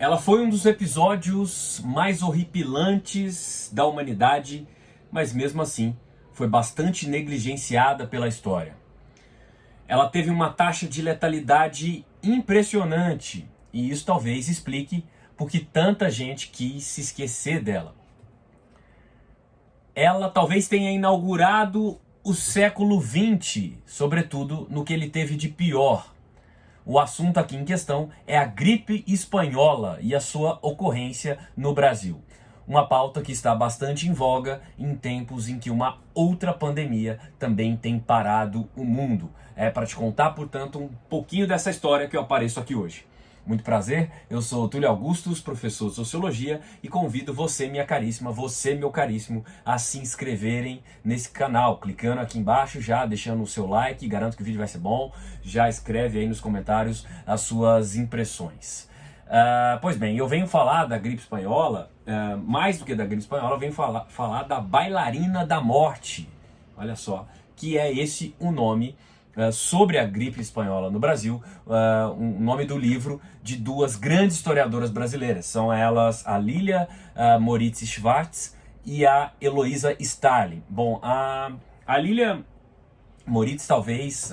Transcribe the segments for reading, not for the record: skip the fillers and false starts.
Ela foi um dos episódios mais horripilantes da humanidade, mas mesmo assim foi bastante negligenciada pela história. Ela teve uma taxa de letalidade impressionante, e isso talvez explique por que tanta gente quis se esquecer dela. Ela talvez tenha inaugurado o século XX, sobretudo no que ele teve de pior. O assunto aqui em questão é a gripe espanhola e a sua ocorrência no Brasil. Uma pauta que está bastante em voga em tempos em que uma outra pandemia também tem parado o mundo. É para te contar, portanto, um pouquinho dessa história que eu apareço aqui hoje. Muito prazer, eu sou Túlio Augustus, professor de Sociologia, e convido você, minha caríssima, você, meu caríssimo, a se inscreverem nesse canal, clicando aqui embaixo já, deixando o seu like, garanto que o vídeo vai ser bom, já escreve aí nos comentários as suas impressões. Pois bem, eu venho falar da gripe espanhola, mais do que da gripe espanhola, eu venho falar da bailarina da morte, olha só, que é esse o nome sobre a gripe espanhola no Brasil, o nome do livro de duas grandes historiadoras brasileiras. São elas a Lilia Moritz Schwartz e a Heloísa Starling. Bom, a Lilia Moritz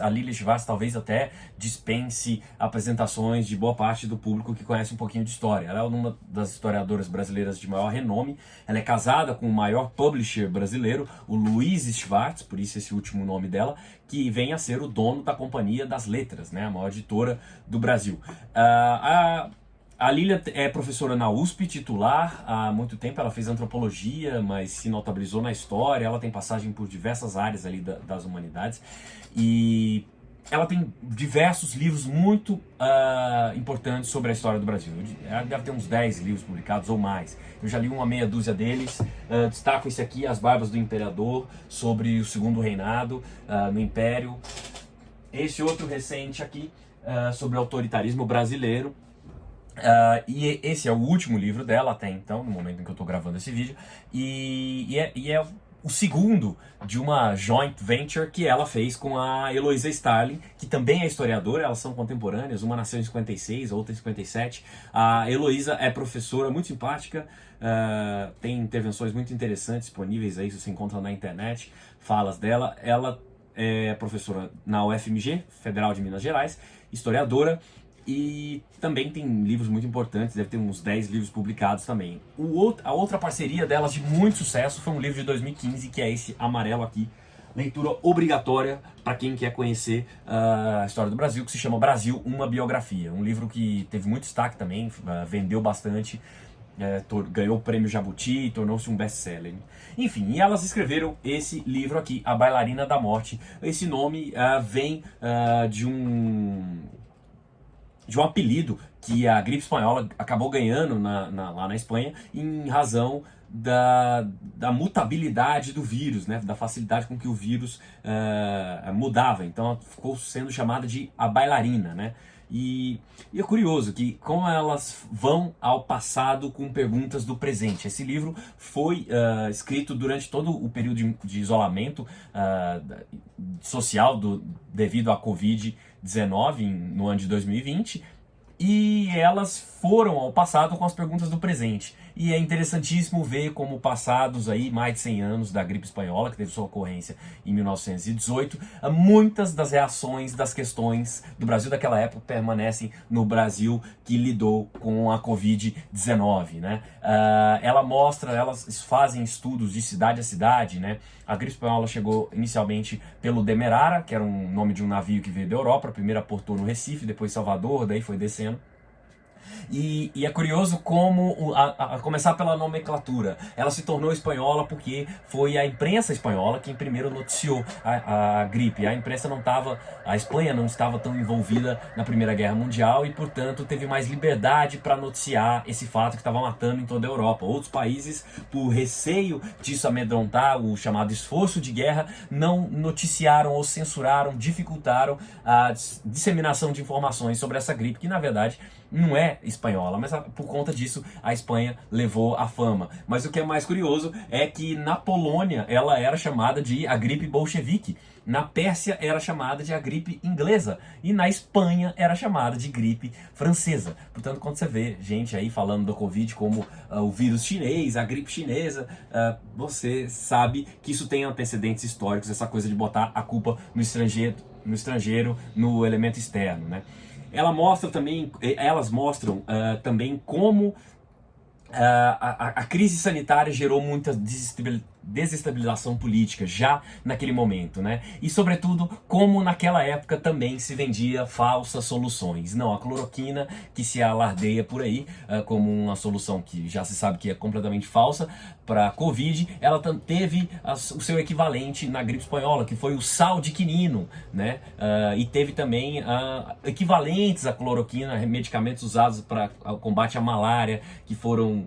a Lilia Schwartz talvez até dispense apresentações de boa parte do público que conhece um pouquinho de história. Ela é uma das historiadoras brasileiras de maior renome. Ela é casada com o maior publisher brasileiro, o Luiz Schwartz, por isso esse último nome dela, que vem a ser o dono da Companhia das Letras, né, a maior editora do Brasil. A Lilia é professora na USP, titular, há muito tempo. Ela fez antropologia, mas se notabilizou na história. Ela tem passagem por diversas áreas ali das humanidades. E ela tem diversos livros muito importantes sobre a história do Brasil. Ela deve ter uns 10 livros publicados ou mais. Eu já li uma meia dúzia deles. Destaco esse aqui, As Barbas do Imperador, sobre o Segundo Reinado no Império. Esse outro recente aqui, sobre o autoritarismo brasileiro. E esse é o último livro dela até então, no momento em que eu estou gravando esse vídeo, e é o segundo de uma joint venture que ela fez com a Heloísa Starling, que também é historiadora. Elas são contemporâneas, uma nasceu em 56, a outra em 57. A Heloísa é professora muito simpática, tem intervenções muito interessantes disponíveis aí, se você encontra na internet, falas dela. Ela é professora na UFMG, Federal de Minas Gerais, historiadora, e também tem livros muito importantes, deve ter uns 10 livros publicados também. A outra parceria delas de muito sucesso foi um livro de 2015, que é esse amarelo aqui, leitura obrigatória para quem quer conhecer a história do Brasil, que se chama Brasil, uma biografia. Um livro que teve muito destaque também, vendeu bastante, ganhou o prêmio Jabuti e tornou-se um best-seller. Enfim, e elas escreveram esse livro aqui, A Bailarina da Morte. Esse nome vem de um apelido que a gripe espanhola acabou ganhando lá na Espanha, em razão da mutabilidade do vírus, né? Da facilidade com que o vírus mudava. Então ela ficou sendo chamada de a bailarina, né? E é curioso que como elas vão ao passado com perguntas do presente. Esse livro foi escrito durante todo o período de isolamento social devido à Covid-19 no ano de 2020. E elas foram ao passado com as perguntas do presente. E é interessantíssimo ver como passados aí mais de 100 anos da gripe espanhola, que teve sua ocorrência em 1918, muitas das reações das questões do Brasil daquela época permanecem no Brasil que lidou com a Covid-19, né? Elas fazem estudos de cidade a cidade, né? A gripe espanhola chegou inicialmente pelo Demerara, que era um nome de um navio que veio da Europa. Primeiro aportou no Recife, depois Salvador, daí foi descendo. E é curioso como, a começar pela nomenclatura, ela se tornou espanhola porque foi a imprensa espanhola quem primeiro noticiou a gripe. A Espanha não estava tão envolvida na Primeira Guerra Mundial e, portanto, teve mais liberdade para noticiar esse fato que estava matando em toda a Europa. Outros países, por receio disso amedrontar, o chamado esforço de guerra, não noticiaram ou censuraram, dificultaram a disseminação de informações sobre essa gripe, que, na verdade, não é espanhola, mas por conta disso a Espanha levou a fama. Mas o que é mais curioso é que na Polônia ela era chamada de a gripe bolchevique, na Pérsia era chamada de a gripe inglesa e na Espanha era chamada de gripe francesa. Portanto, quando você vê gente aí falando do Covid como o vírus chinês, a gripe chinesa, você sabe que isso tem antecedentes históricos, essa coisa de botar a culpa no estrangeiro, no elemento externo, né? Elas mostram também como a crise sanitária gerou muita desestabilização política já naquele momento, né? E sobretudo como naquela época também se vendia falsas soluções. Não, a cloroquina que se alardeia por aí como uma solução que já se sabe que é completamente falsa para a Covid, ela teve o seu equivalente na gripe espanhola, que foi o sal de quinino, né? E teve também equivalentes à cloroquina, medicamentos usados para o combate à malária, que foram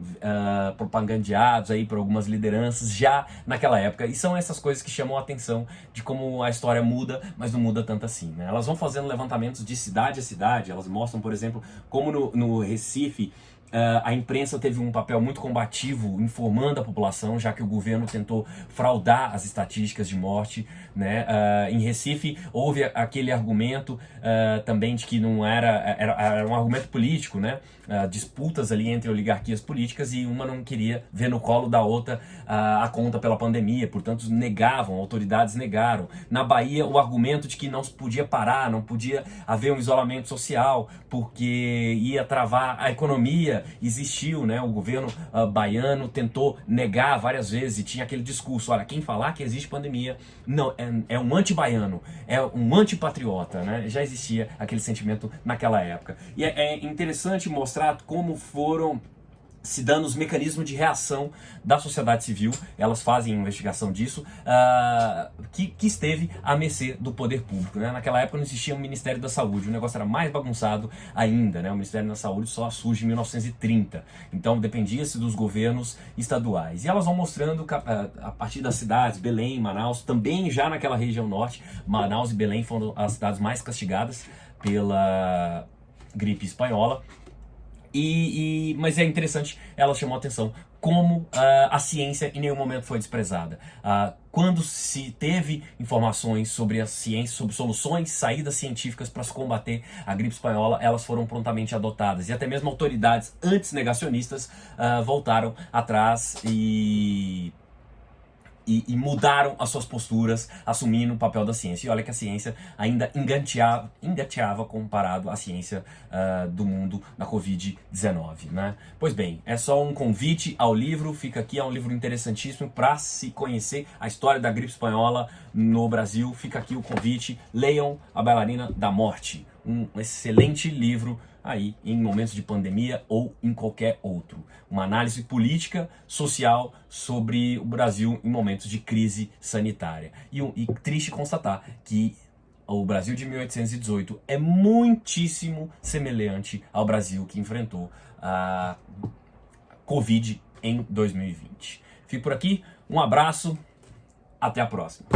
propagandeados aí por algumas lideranças já naquela época. E são essas coisas que chamam a atenção de como a história muda, mas não muda tanto assim, né? Elas vão fazendo levantamentos de cidade a cidade, elas mostram, por exemplo, como no Recife a imprensa teve um papel muito combativo informando a população, já que o governo tentou fraudar as estatísticas de morte, né? Em Recife houve aquele argumento também de que não era um argumento político, né? Disputas ali entre oligarquias políticas e uma não queria ver no colo da outra a conta pela pandemia, portanto autoridades negaram. Na Bahia o argumento de que não se podia parar, não podia haver um isolamento social porque ia travar a economia, existiu, né? O governo baiano tentou negar várias vezes e tinha aquele discurso, olha, quem falar que existe pandemia não é um anti-baiano, é um antipatriota, né? Já existia aquele sentimento naquela época. E é interessante mostrar como foram se dando os mecanismos de reação da sociedade civil. Elas fazem investigação disso, que esteve à mercê do poder público, né? Naquela época não existia o Ministério da Saúde, o negócio era mais bagunçado ainda, né? O Ministério da Saúde só surge em 1930, então dependia-se dos governos estaduais. E elas vão mostrando a partir das cidades, Belém, Manaus, também já naquela região norte, Manaus e Belém foram as cidades mais castigadas pela gripe espanhola. Mas é interessante, ela chamou a atenção como a ciência em nenhum momento foi desprezada. Quando se teve informações sobre a ciência, sobre soluções, saídas científicas para se combater a gripe espanhola, elas foram prontamente adotadas. E até mesmo autoridades antes negacionistas voltaram atrás e mudaram as suas posturas, assumindo o papel da ciência. E olha que a ciência ainda engateava comparado à ciência do mundo da Covid-19, né? Pois bem, é só um convite ao livro, fica aqui, é um livro interessantíssimo para se conhecer a história da gripe espanhola no Brasil. Fica aqui o convite, leiam A Bailarina da Morte, um excelente livro aí em momentos de pandemia ou em qualquer outro. Uma análise política, social sobre o Brasil em momentos de crise sanitária. E triste constatar que o Brasil de 1818 é muitíssimo semelhante ao Brasil que enfrentou a Covid em 2020. Fico por aqui, um abraço, até a próxima.